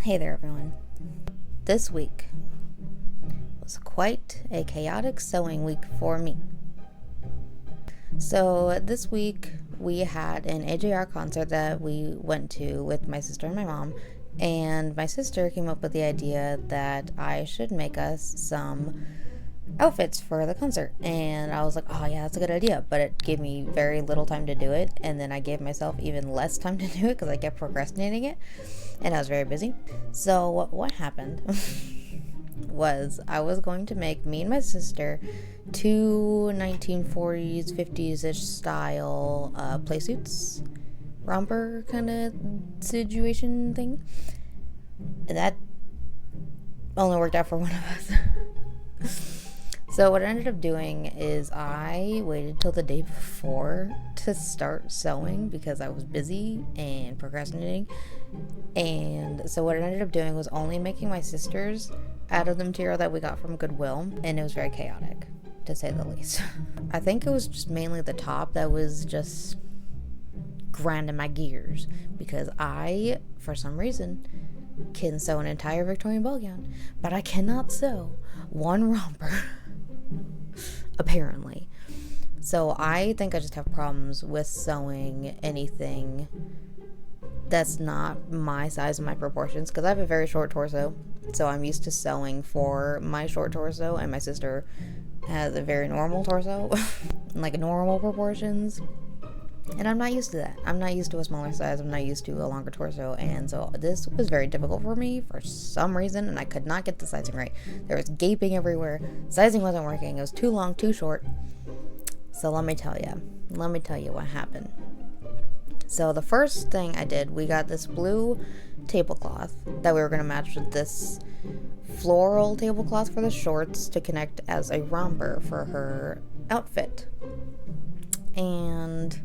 Hey there, everyone. This week was quite a chaotic sewing week for me. So this week we had an AJR concert that we went to with my sister and my mom, and my sister came up with the idea that I should make us some outfits for the concert, and I was like, oh yeah, that's a good idea, but it gave me very little time to do it, and then I gave myself even less time to do it because I kept procrastinating it, and I was very busy. So what happened was I was going to make me and my sister two 1940s 50s-ish style play suits, romper kind of situation thing, and that only worked out for one of us. So what I ended up doing is I waited till the day before to start sewing because I was busy and procrastinating. And so what I ended up doing was only making my sister's out of the material that we got from Goodwill, and it was very chaotic, to say the least. I think it was just mainly the top that was just grinding my gears because I, for some reason, can sew an entire Victorian ball gown, but I cannot sew one romper. Apparently. So I think I just have problems with sewing anything that's not my size and my proportions, because I have a very short torso, so I'm used to sewing for my short torso, and my sister has a very normal torso like normal proportions, and I'm not used to that. I'm not used to a smaller size. I'm not used to a longer torso, and so this was very difficult for me for some reason, and I could not get the sizing right. There was gaping everywhere. Sizing wasn't working. It was too long, too short. So let me tell you what happened. So the first thing I did, we got this blue tablecloth that we were going to match with this floral tablecloth for the shorts to connect as a romper for her outfit. And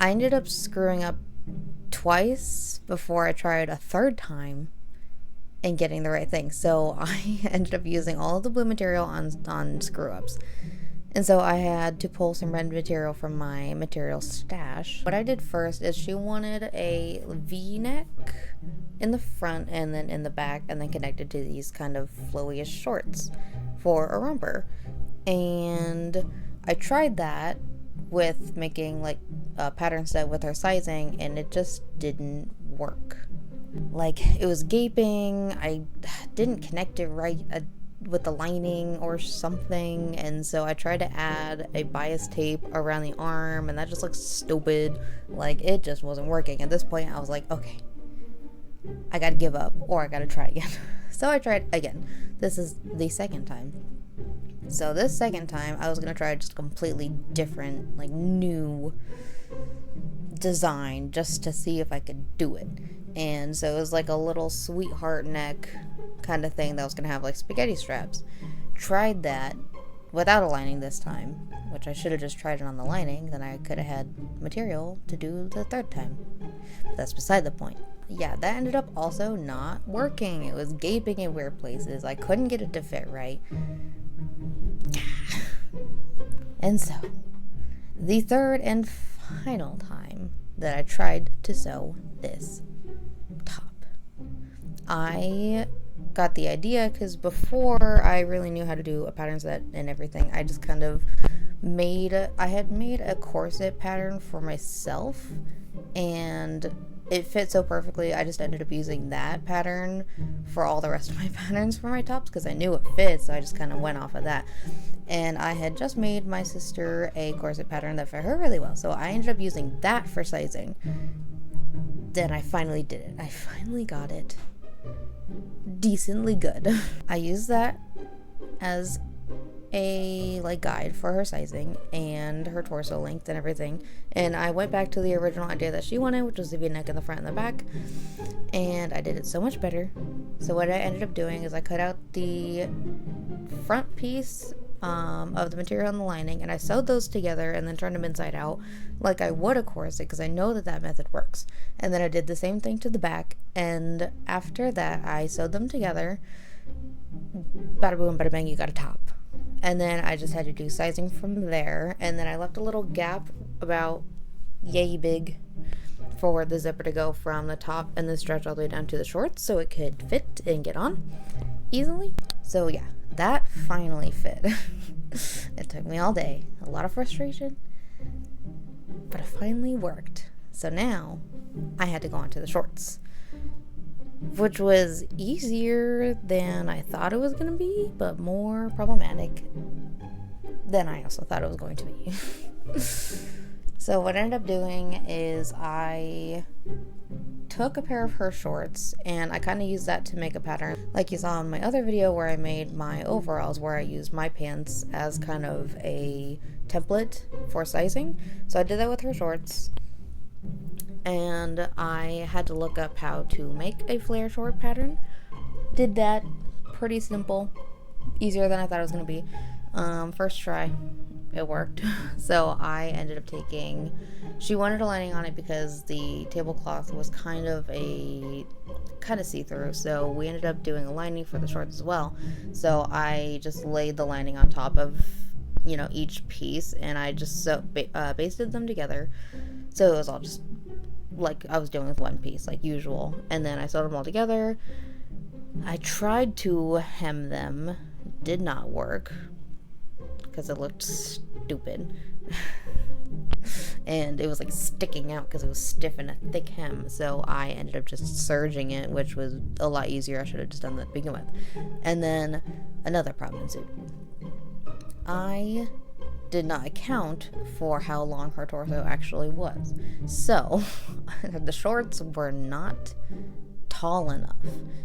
I ended up screwing up twice before I tried a third time and getting the right thing. So I ended up using all of the blue material on screw ups. And so I had to pull some red material from my material stash. What I did first is she wanted a V-neck in the front and then in the back, and then connected to these kind of flowy-ish shorts for a romper. And I tried that with making like a pattern set with her sizing, and it just didn't work. Like, it was gaping, I didn't connect it right with the lining or something, and so I tried to add a bias tape around the arm, and that just looked stupid. Like, it just wasn't working. At this point I was like, okay, I gotta give up or I gotta try again. So I tried again. This is the second time. So this second time, I was going to try just a completely different, like, new design just to see if I could do it. And so it was like a little sweetheart neck kind of thing that was going to have, like, spaghetti straps. Tried that without a lining this time, which I should have just tried it on the lining. Then I could have had material to do the third time. But that's beside the point. Yeah, that ended up also not working. It was gaping in weird places. I couldn't get it to fit right. And so, the third and final time that I tried to sew this top, I got the idea because before I really knew how to do a pattern set and everything, I just kind of I had made a corset pattern for myself, and it fit so perfectly, I just ended up using that pattern for all the rest of my patterns for my tops because I knew it fit, so I just kind of went off of that. And I had just made my sister a corset pattern that fit her really well, so I ended up using that for sizing. Then I finally did it. I finally got it decently good. I used that as a guide for her sizing and her torso length and everything, and I went back to the original idea that she wanted, which was the V-neck in the front and the back, and I did it so much better. So what I ended up doing is I cut out the front piece of the material and the lining, and I sewed those together and then turned them inside out like I would a corset because I know that method works. And then I did the same thing to the back, and after that I sewed them together. Bada boom, bada bang, you got a top. And then I just had to do sizing from there, and then I left a little gap about yay big for the zipper to go from the top and then stretch all the way down to the shorts so it could fit and get on easily. So yeah, that finally fit. It took me all day, a lot of frustration, but it finally worked. So now I had to go onto the shorts, which was easier than I thought it was going to be, but more problematic than I also thought it was going to be. So what I ended up doing is I took a pair of her shorts and I kind of used that to make a pattern like you saw in my other video where I made my overalls, where I used my pants as kind of a template for sizing. So I did that with her shorts, and I had to look up how to make a flare short pattern. Did that, pretty simple, easier than I thought it was going to be. First try, it worked. So I ended up taking, she wanted a lining on it because the tablecloth was kind of see-through, so we ended up doing a lining for the shorts as well. So I just laid the lining on top of, each piece, and I just basted them together, so it was all just like I was doing with one piece like usual, and then I sewed them all together. I tried to hem them, did not work because it looked stupid. And it was like sticking out because it was stiff and a thick hem, so I ended up just serging it, which was a lot easier. I should have just done that to begin with. And then another problem ensued. I did not account for how long her torso actually was, so the shorts were not tall enough.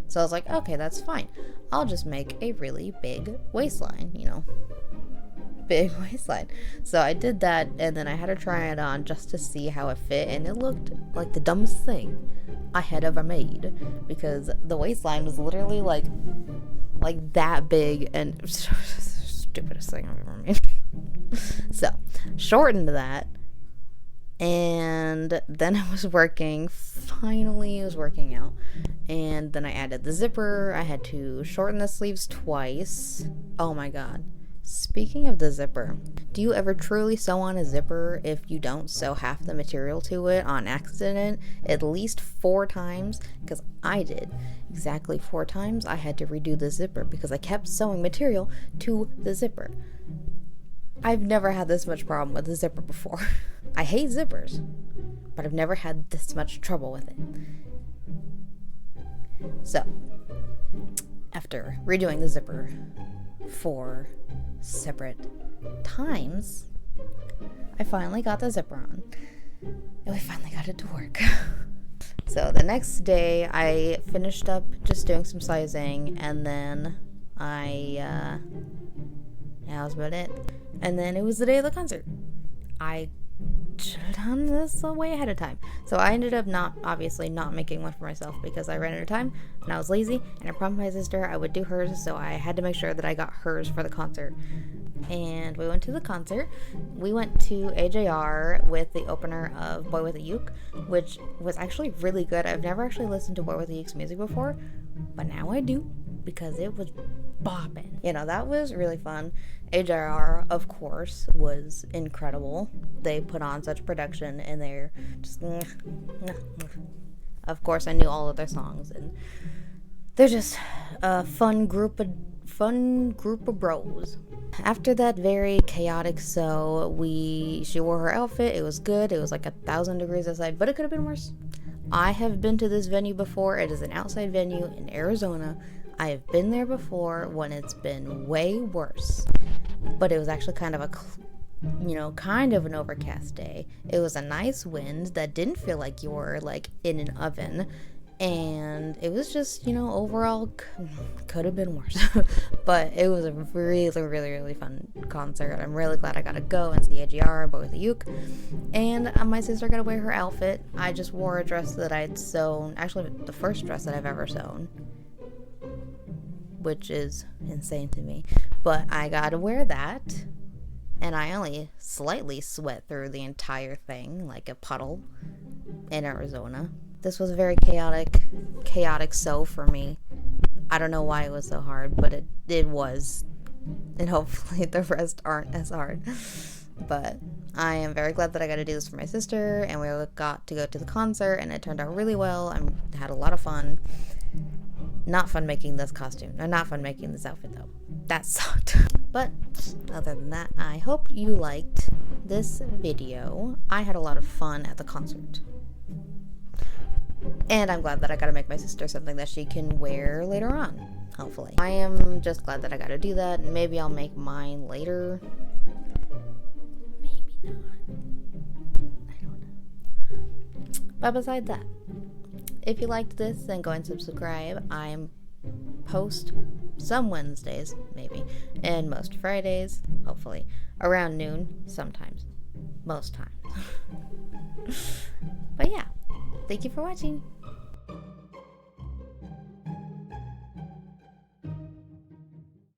So I was like, okay, that's fine, I'll just make a really big waistline, big waistline. So I did that, and then I had to try it on just to see how it fit, and it looked like the dumbest thing I had ever made, because the waistline was literally like that big, and stupidest thing I've ever made. So shortened that, and then it was working. Finally it was working out, and then I added the zipper. I had to shorten the sleeves twice. Oh my god. Speaking of the zipper, do you ever truly sew on a zipper if you don't sew half the material to it on accident at least 4 times? Because I did exactly 4 times. I had to redo the zipper because I kept sewing material to the zipper. I've never had this much problem with the zipper before. I hate zippers, but I've never had this much trouble with it. So, after redoing the zipper 4 separate times, I finally got the zipper on, and we finally got it to work. So the next day I finished up just doing some sizing, and then that was about it. And then it was the day of the concert. I should have done this way ahead of time. So I ended up not making one for myself because I ran out of time and I was lazy, and I promised my sister I would do hers, so I had to make sure that I got hers for the concert. And we went to the concert. We went to AJR with the opener of Boy with a Uke, which was actually really good. I've never actually listened to Boy with a Uke's music before, but now I do because it was bopping. That was really fun. AJR, of course, was incredible. They put on such production, and they're just... Of course, I knew all of their songs, and they're just a fun group of bros. After that very chaotic sew, she wore her outfit. It was good. It was like 1,000 degrees outside, but it could have been worse. I have been to this venue before. It is an outside venue in Arizona. I have been there before when it's been way worse, but it was actually kind of an overcast day. It was a nice wind that didn't feel like you were like in an oven, and it was just, overall could have been worse. But it was a really, really, really fun concert. I'm really glad I got to go and see AJR, Boy with a Uke, and my sister got to wear her outfit. I just wore a dress that I'd sewn, actually the first dress that I've ever sewn, which is insane to me, but I got to wear that, and I only slightly sweat through the entire thing like a puddle in Arizona. This was a very chaotic sew for me. I don't know why it was so hard, but it was, and hopefully the rest aren't as hard. But I am very glad that I got to do this for my sister, and we got to go to the concert, and it turned out really well. I had a lot of fun. Not fun making this costume. Or not fun making this outfit, though. That sucked. But other than that, I hope you liked this video. I had a lot of fun at the concert. And I'm glad that I got to make my sister something that she can wear later on, hopefully. I am just glad that I got to do that. Maybe I'll make mine later. Maybe not. I don't know. But besides that, if you liked this, then go and subscribe. I post some Wednesdays, maybe, and most Fridays, hopefully, around noon, sometimes, most times. But yeah, thank you for watching.